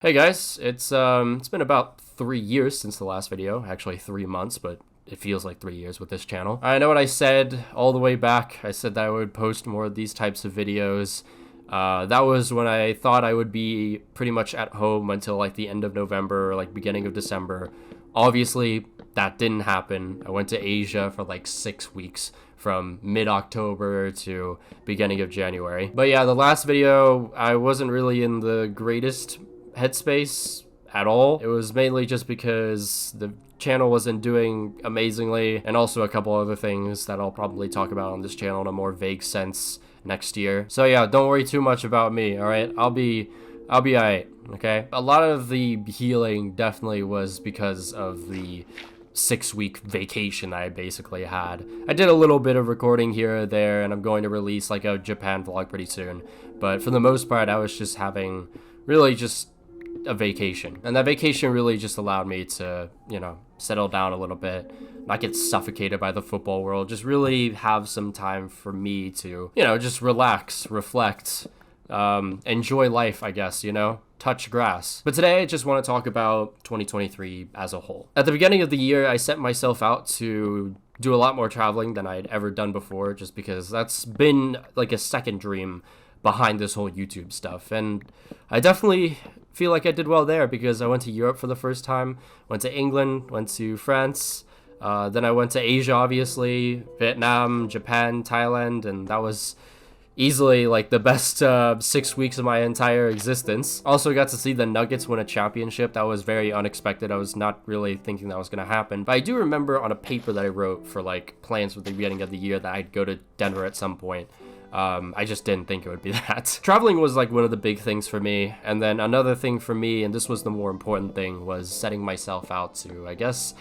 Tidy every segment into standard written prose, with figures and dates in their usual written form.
Hey guys, it's been about 3 years since the last video. Actually 3 months, but it feels like 3 years with this channel. I know what I said all the way back. I said that I would post more of these types of videos. That was when I thought I would be pretty much at home until like the end of November or like beginning of December. Obviously, that didn't happen. I went to Asia for like 6 weeks from mid-October to beginning of January. But yeah, the last video, I wasn't really in the greatest headspace at all. It was mainly just because the channel wasn't doing amazingly, and also a couple other things that I'll probably talk about on this channel in a more vague sense next year. So yeah, don't worry too much about me, all right? I'll be alright, okay? A lot of the healing definitely was because of the 6-week vacation that I basically had. I did a little bit of recording here or there, and I'm going to release like a Japan vlog pretty soon. But for the most part, I was just having really just a vacation, and that vacation really just allowed me to, settle down a little bit, not get suffocated by the football world, just really have some time for me to, just relax, reflect, enjoy life, I guess, touch grass. But today I just want to talk about 2023 as a whole. At the beginning of the year, I set myself out to do a lot more traveling than I'd ever done before, just because that's been like a second dream behind this whole YouTube stuff. And I definitely feel like I did well there, because I went to Europe for the first time, went to England, went to France, then I went to Asia, obviously, Vietnam, Japan, Thailand, and that was easily like the best 6 weeks of my entire existence. Also got to see the Nuggets win a championship. That was very unexpected. I was not really thinking that was going to happen. But I do remember on a paper that I wrote for like plans for the beginning of the year that I'd go to Denver at some point. I just didn't think it would be that. Traveling was like one of the big things for me. And then another thing for me, and this was the more important thing, was setting myself out to, I guess,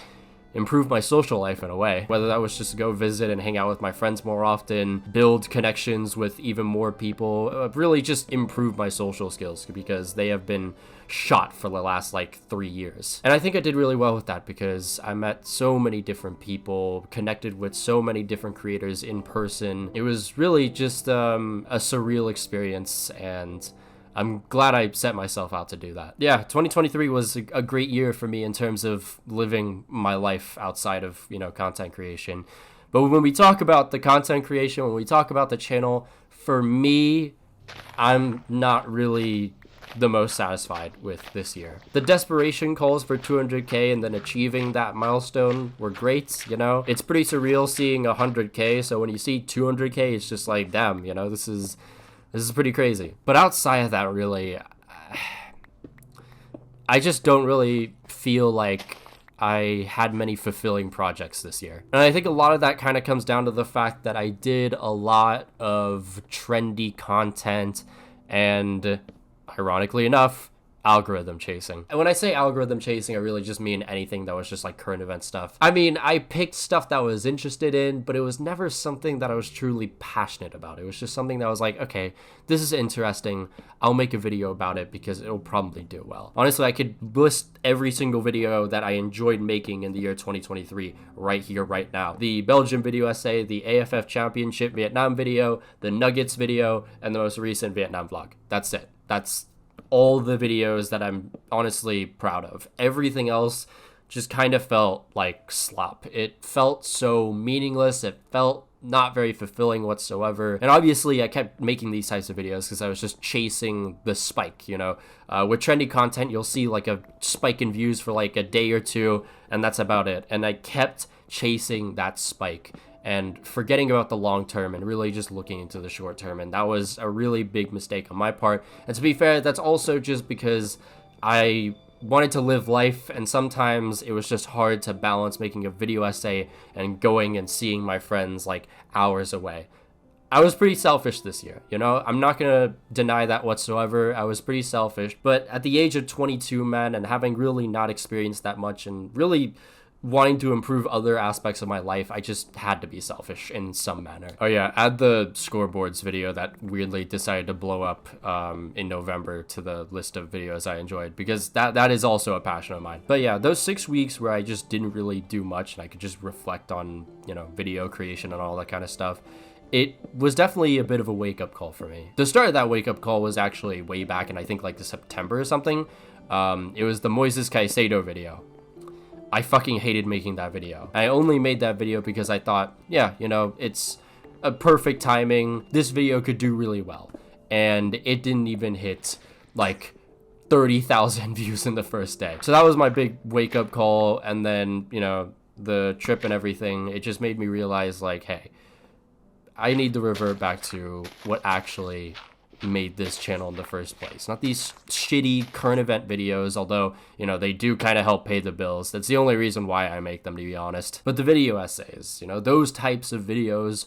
improve my social life in a way. Whether that was just to go visit and hang out with my friends more often, build connections with even more people, really just improve my social skills, because they have been shot for the last like 3 years. And I think I did really well with that, because I met so many different people, connected with so many different creators in person. It was really just a surreal experience, and I'm glad I set myself out to do that. Yeah, 2023 was a great year for me in terms of living my life outside of, content creation. But when we talk about the content creation, when we talk about the channel, for me, I'm not really the most satisfied with this year. The desperation calls for 200k and then achieving that milestone were great, It's pretty surreal seeing 100k, so when you see 200k, it's just like, damn, this is pretty crazy. But outside of that, really, I just don't really feel like I had many fulfilling projects this year. And I think a lot of that kind of comes down to the fact that I did a lot of trendy content and, ironically enough, algorithm chasing. And when I say algorithm chasing, I really just mean anything that was just like current event stuff. I mean, I picked stuff that I was interested in, but it was never something that I was truly passionate about. It was just something that was like, okay, this is interesting. I'll make a video about it because it'll probably do well. Honestly, I could list every single video that I enjoyed making in the year 2023 right here, right now. The Belgium video essay, the AFF Championship Vietnam video, the Nuggets video, and the most recent Vietnam vlog. That's it. That's all the videos that I'm honestly proud of. Everything else just kind of felt like slop. It felt so meaningless. It felt not very fulfilling whatsoever. And obviously I kept making these types of videos because I was just chasing the spike, with trendy content, you'll see like a spike in views for like a day or two, and that's about it. And I kept chasing that spike and forgetting about the long term and really just looking into the short term. And that was a really big mistake on my part. And to be fair, that's also just because I wanted to live life, and sometimes it was just hard to balance making a video essay and going and seeing my friends like hours away. I was pretty selfish this year, I'm not gonna deny that whatsoever. I was pretty selfish, but at the age of 22, man, and having really not experienced that much and really wanting to improve other aspects of my life, I just had to be selfish in some manner. Oh yeah, add the scoreboards video that weirdly decided to blow up in November to the list of videos I enjoyed, because that is also a passion of mine. But yeah, those 6 weeks where I just didn't really do much and I could just reflect on, video creation and all that kind of stuff, it was definitely a bit of a wake-up call for me. The start of that wake-up call was actually way back in, I think, like the September or something, It was the Moises Caicedo video. I fucking hated making that video. I only made that video because I thought, yeah, you know, it's a perfect timing. This video could do really well. And it didn't even hit like 30,000 views in the first day. So that was my big wake up call. And then, you know, the trip and everything, it just made me realize like, hey, I need to revert back to what actually made this channel in the first place. Not these shitty current event videos, although, you know, they do kind of help pay the bills. That's the only reason why I make them, to be honest. But the video essays, you know, those types of videos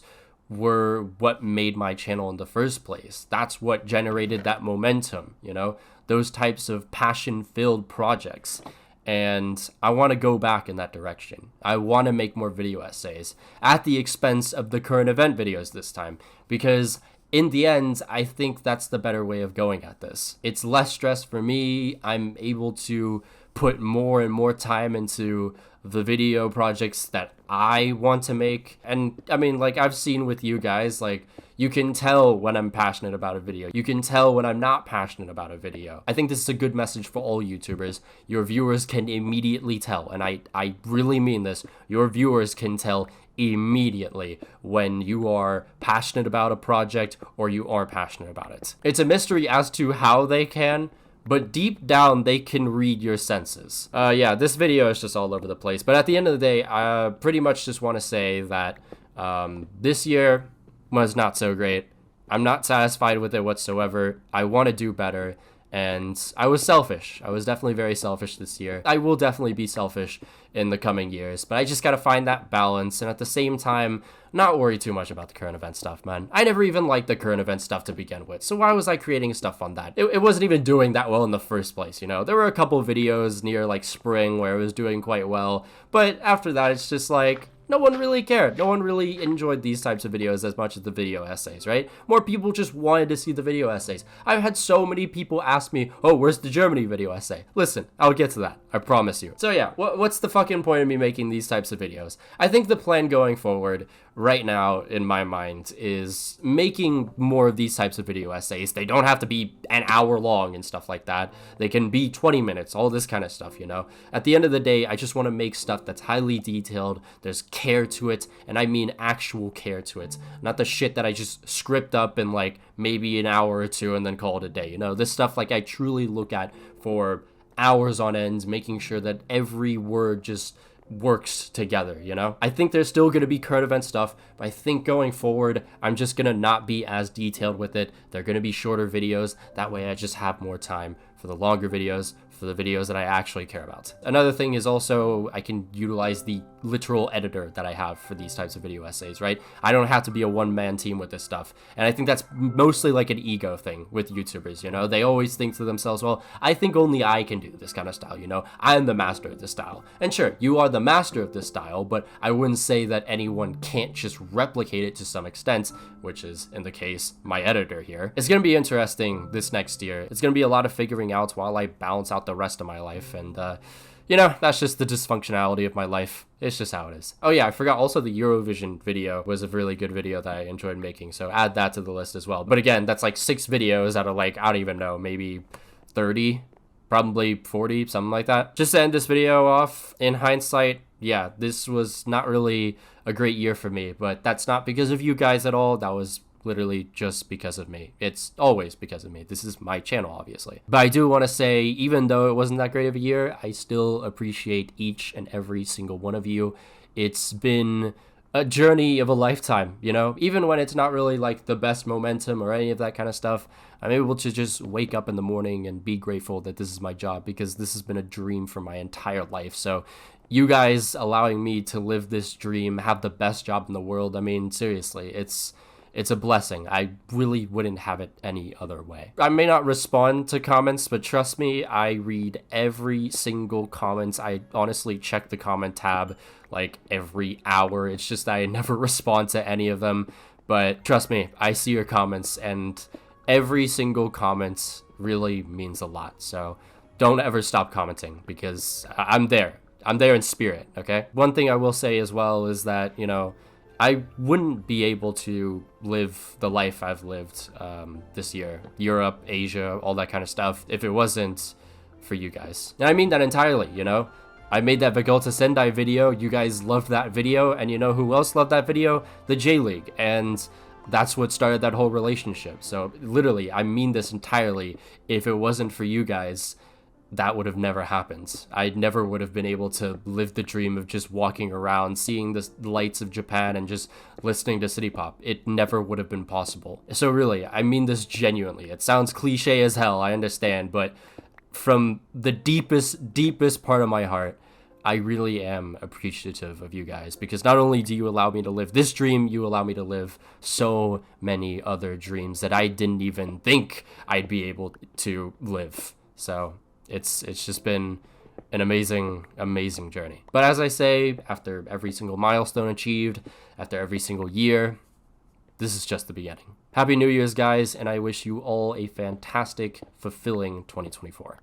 were what made my channel in the first place. That's what generated that momentum, you know, those types of passion-filled projects. And I want to go back in that direction. I want to make more video essays at the expense of the current event videos this time, because in the end, I think that's the better way of going at this. It's less stress for me. I'm able to put more and more time into the video projects that I want to make. And I mean, like I've seen with you guys, like you can tell when I'm passionate about a video. You can tell when I'm not passionate about a video. I think this is a good message for all YouTubers. Your viewers can immediately tell, and I really mean this. Your viewers can tell immediately when you are passionate about a project or you aren't passionate about it. It's a mystery as to how they can, but deep down they can read your senses. Yeah, this video is just all over the place, but at the end of the day, I pretty much just want to say that this year was not so great. I'm not satisfied with it whatsoever. I want to do better. And I was selfish. I was definitely very selfish this year. I will definitely be selfish in the coming years, but I just gotta find that balance and at the same time, not worry too much about the current event stuff, man. I never even liked the current event stuff to begin with, so why was I creating stuff on that? It wasn't even doing that well in the first place, you know? There were a couple of videos near like spring where it was doing quite well, but after that, it's just like, no one really cared. No one really enjoyed these types of videos as much as the video essays, right? More people just wanted to see the video essays. I've had so many people ask me, oh, where's the Germany video essay? Listen, I'll get to that. I promise you. So yeah, what's the fucking point of me making these types of videos? I think the plan going forward right now in my mind is making more of these types of video essays. They don't have to be an hour long and stuff like that. They can be 20 minutes, all this kind of stuff, you know? At the end of the day, I just want to make stuff that's highly detailed. There's care to it, and I mean actual care to it. Not the shit that I just script up in like maybe an hour or two and then call it a day. You know, this stuff like I truly look at for hours on end, making sure that every word just works together, you know? I think there's still going to be current event stuff, but I think going forward, I'm just going to not be as detailed with it. They're going to be shorter videos. That way I just have more time for the longer videos, for the videos that I actually care about. Another thing is also I can utilize the literal editor that I have for these types of video essays, right? I don't have to be a one-man team with this stuff. And I think that's mostly like an ego thing with YouTubers, you know? They always think to themselves, well, I think only I can do this kind of style, you know? I'm the master of this style. And sure, you are the master of this style, but I wouldn't say that anyone can't just replicate it to some extent, which is, in the case, my editor here. It's gonna be interesting this next year. It's gonna be a lot of figuring out while I balance out the rest of my life, and you know, that's just the dysfunctionality of my life. It's just how it is. Oh yeah, I forgot also the Eurovision video was a really good video that I enjoyed making, so add that to the list as well. But again, that's like 6 videos out of like, I don't even know, maybe 30, probably 40, something like that. Just to end this video off, in hindsight, yeah, this was not really a great year for me, but that's not because of you guys at all. That was literally just because of me. It's always because of me. This is my channel, obviously. But I do want to say, even though it wasn't that great of a year, I still appreciate each and every single one of you. It's been a journey of a lifetime, you know? Even when it's not really like the best momentum or any of that kind of stuff, I'm able to just wake up in the morning and be grateful that this is my job, because this has been a dream for my entire life. So you guys allowing me to live this dream, have the best job in the world, I mean, seriously, it's a blessing. I really wouldn't have it any other way. I may not respond to comments, but trust me, I read every single comment. I honestly check the comment tab like every hour. It's just that I never respond to any of them. But trust me, I see your comments, and every single comment really means a lot. So don't ever stop commenting, because I'm there. I'm there in spirit, okay? One thing I will say as well is that, you know, I wouldn't be able to live the life I've lived this year, Europe, Asia, all that kind of stuff, if it wasn't for you guys. And I mean that entirely, you know? I made that Vergelta Sendai video, you guys loved that video, and you know who else loved that video? The J-League, and that's what started that whole relationship. So literally, I mean this entirely. If it wasn't for you guys, that would have never happened. I never would have been able to live the dream of just walking around, seeing the lights of Japan and just listening to City Pop. It never would have been possible. So really, I mean this genuinely. It sounds cliche as hell, I understand, but from the deepest part of my heart, I really am appreciative of you guys, because not only do you allow me to live this dream, you allow me to live so many other dreams that I didn't even think I'd be able to live. So it's just been an amazing journey. But as I say, after every single milestone achieved, after every single year, this is just the beginning. Happy New Year's, guys, and I wish you all a fantastic, fulfilling 2024.